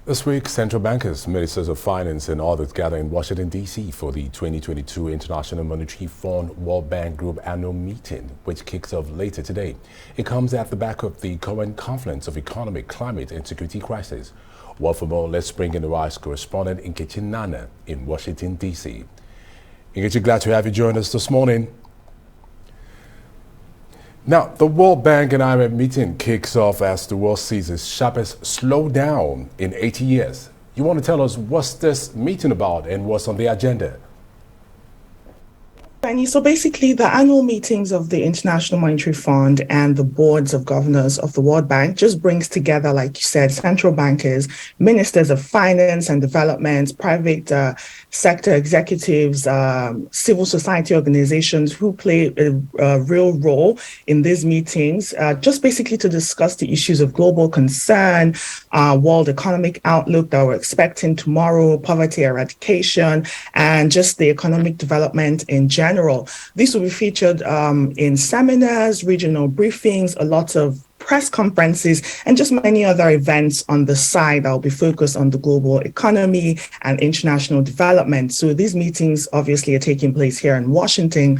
This week, central bankers, ministers of finance and others gather in Washington, D.C. for the 2022 International Monetary Fund World Bank Group annual meeting, which kicks off later today. It comes at the back of the current confluence of economic, climate and security crisis. Well, for more, let's bring in the Rise correspondent Nkechi Nnana in Washington, D.C. Nkechi, glad to have you join us this morning. Now, the World Bank and IMF meeting kicks off as the world sees its sharpest slowdown in 80 years. You want to tell us what's this meeting about and what's on the agenda? So basically, the annual meetings of the International Monetary Fund and the boards of governors of the World Bank just brings together, like you said, central bankers, ministers of finance and development, private sector executives, civil society organizations who play a real role in these meetings, just basically to discuss the issues of global concern, world economic outlook that we're expecting tomorrow, poverty eradication, and just the economic development in general. This will be featured in seminars, regional briefings, a lot of press conferences, and just many other events on the side that will be focused on the global economy and international development. So these meetings obviously are taking place here in Washington,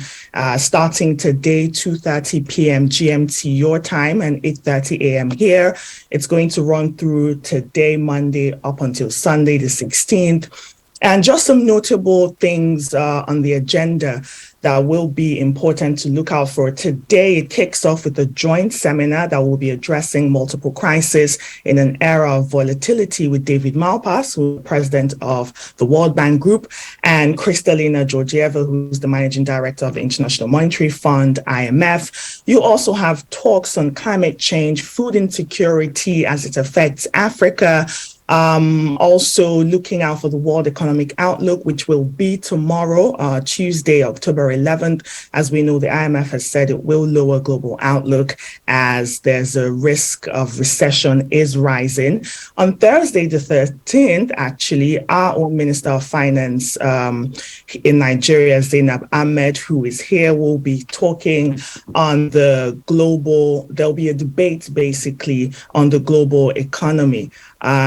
starting today, 2:30 p.m. GMT your time and 8:30 a.m. here. It's going to run through today, Monday, up until Sunday, the 16th. And just some notable things on the agenda that will be important to look out for. Today, it kicks off with a joint seminar that will be addressing multiple crises in an era of volatility with David Malpass, who's president of the World Bank Group, and Kristalina Georgieva, who's the managing director of the International Monetary Fund, IMF. You also have talks on climate change, food insecurity as it affects Africa, also looking out for the World Economic Outlook, which will be tomorrow, Tuesday, October 11th. As we know, the IMF has said it will lower global outlook as there's a risk of recession is rising. On Thursday, the 13th, actually, our own Minister of Finance in Nigeria, Zainab Ahmed, who is here, will be talking on the global, there'll be a debate basically on the global economy.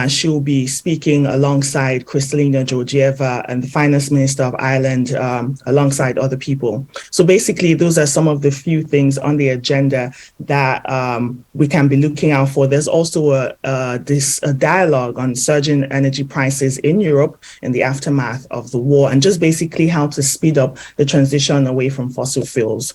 She will be speaking alongside Kristalina Georgieva and the Finance Minister of Ireland, alongside other people. So basically, those are some of the few things on the agenda that we can be looking out for. There's also a dialogue on surging energy prices in Europe in the aftermath of the war, and just basically how to speed up the transition away from fossil fuels.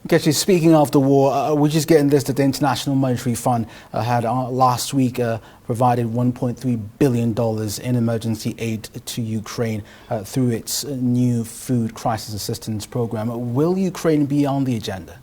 Nkechi, speaking of the war, we're just getting this that the International Monetary Fund had last week provided $1.3 billion in emergency aid to Ukraine through its new food crisis assistance program. Will Ukraine be on the agenda?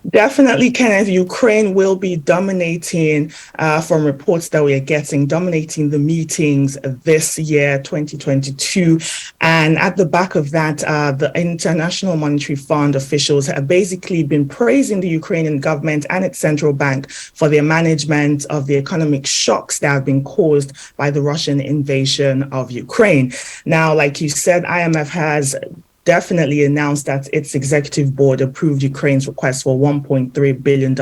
Definitely, Kenneth. Ukraine will be dominating, from reports that we are getting, dominating the meetings this year, 2022. And at the back of that, the International Monetary Fund officials have basically been praising the Ukrainian government and its central bank for their management of the economic shocks that have been caused by the Russian invasion of Ukraine. Now, like you said, IMF has definitely announced that its executive board approved Ukraine's request for $1.3 billion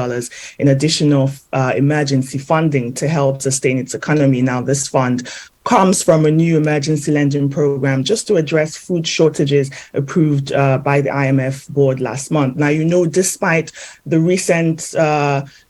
in additional emergency funding to help sustain its economy. Now, this fund comes from a new emergency lending program just to address food shortages approved by the IMF board last month. Now, you know, despite the recent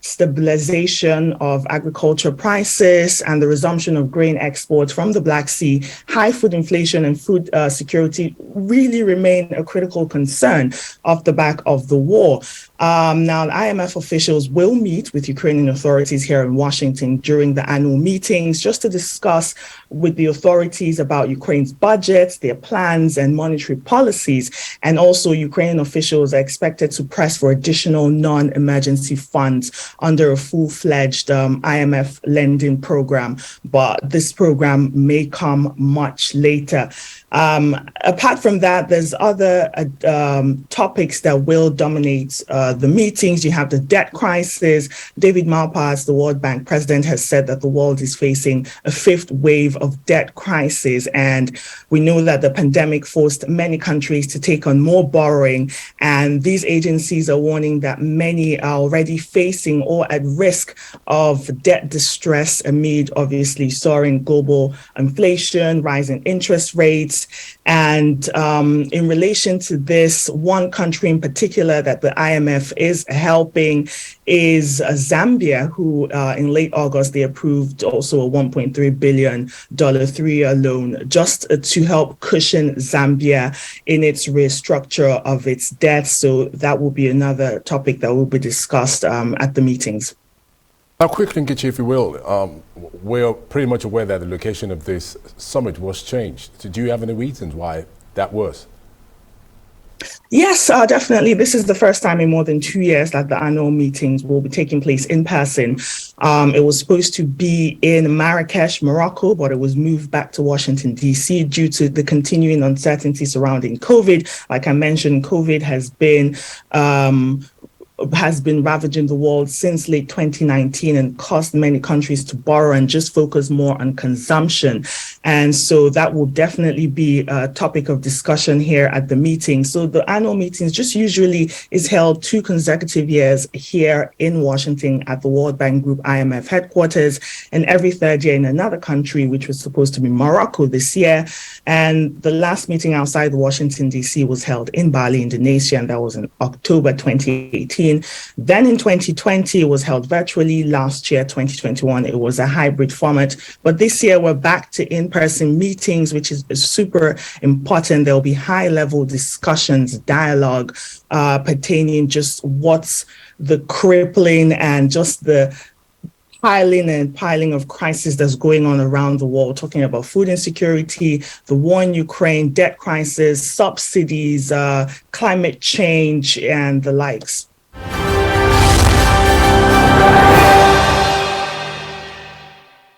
stabilization of agriculture prices and the resumption of grain exports from the Black Sea, high food inflation and food security really remain a critical concern off the back of the war. Now, IMF officials will meet with Ukrainian authorities here in Washington during the annual meetings just to discuss with the authorities about Ukraine's budgets, their plans and monetary policies. And also Ukrainian officials are expected to press for additional non-emergency funds under a full-fledged IMF lending program. But this program may come much later. Apart from that, there's other topics that will dominate the meetings. You have the debt crisis. David Malpass, the World Bank president, has said that the world is facing a fifth wave of debt crisis. And we know that the pandemic forced many countries to take on more borrowing. And these agencies are warning that many are already facing or at risk of debt distress amid obviously soaring global inflation, rising interest rates. And in relation to this, one country in particular that the IMF is helping is Zambia, who in late August, they approved also a $1.3 billion 3-year loan just to help cushion Zambia in its restructure of its debt. So that will be another topic that will be discussed at the meetings. Now, quickly, Nkechi, if you will, we're pretty much aware that the location of this summit was changed. So do you have any reasons why that was? Yes, definitely. This is the first time in more than 2 years that the annual meetings will be taking place in person. It was supposed to be in Marrakesh, Morocco, but it was moved back to Washington, D.C. due to the continuing uncertainty surrounding COVID. Like I mentioned, COVID has been ravaging the world since late 2019 and caused many countries to borrow and just focus more on consumption. And so that will definitely be a topic of discussion here at the meeting. So the annual meetings just usually is held 2 consecutive years here in Washington at the World Bank Group IMF headquarters, and every 3rd year in another country, which was supposed to be Morocco this year. And the last meeting outside Washington, D.C. was held in Bali, Indonesia, and that was in October 2018. Then in 2020, it was held virtually. Last year, 2021, it was a hybrid format. But this year, we're back to in-person meetings, which is super important. There will be high-level discussions, dialogue pertaining just what's the crippling and just the piling of crisis that's going on around the world, talking about food insecurity, the war in Ukraine, debt crisis, subsidies, climate change, and the likes.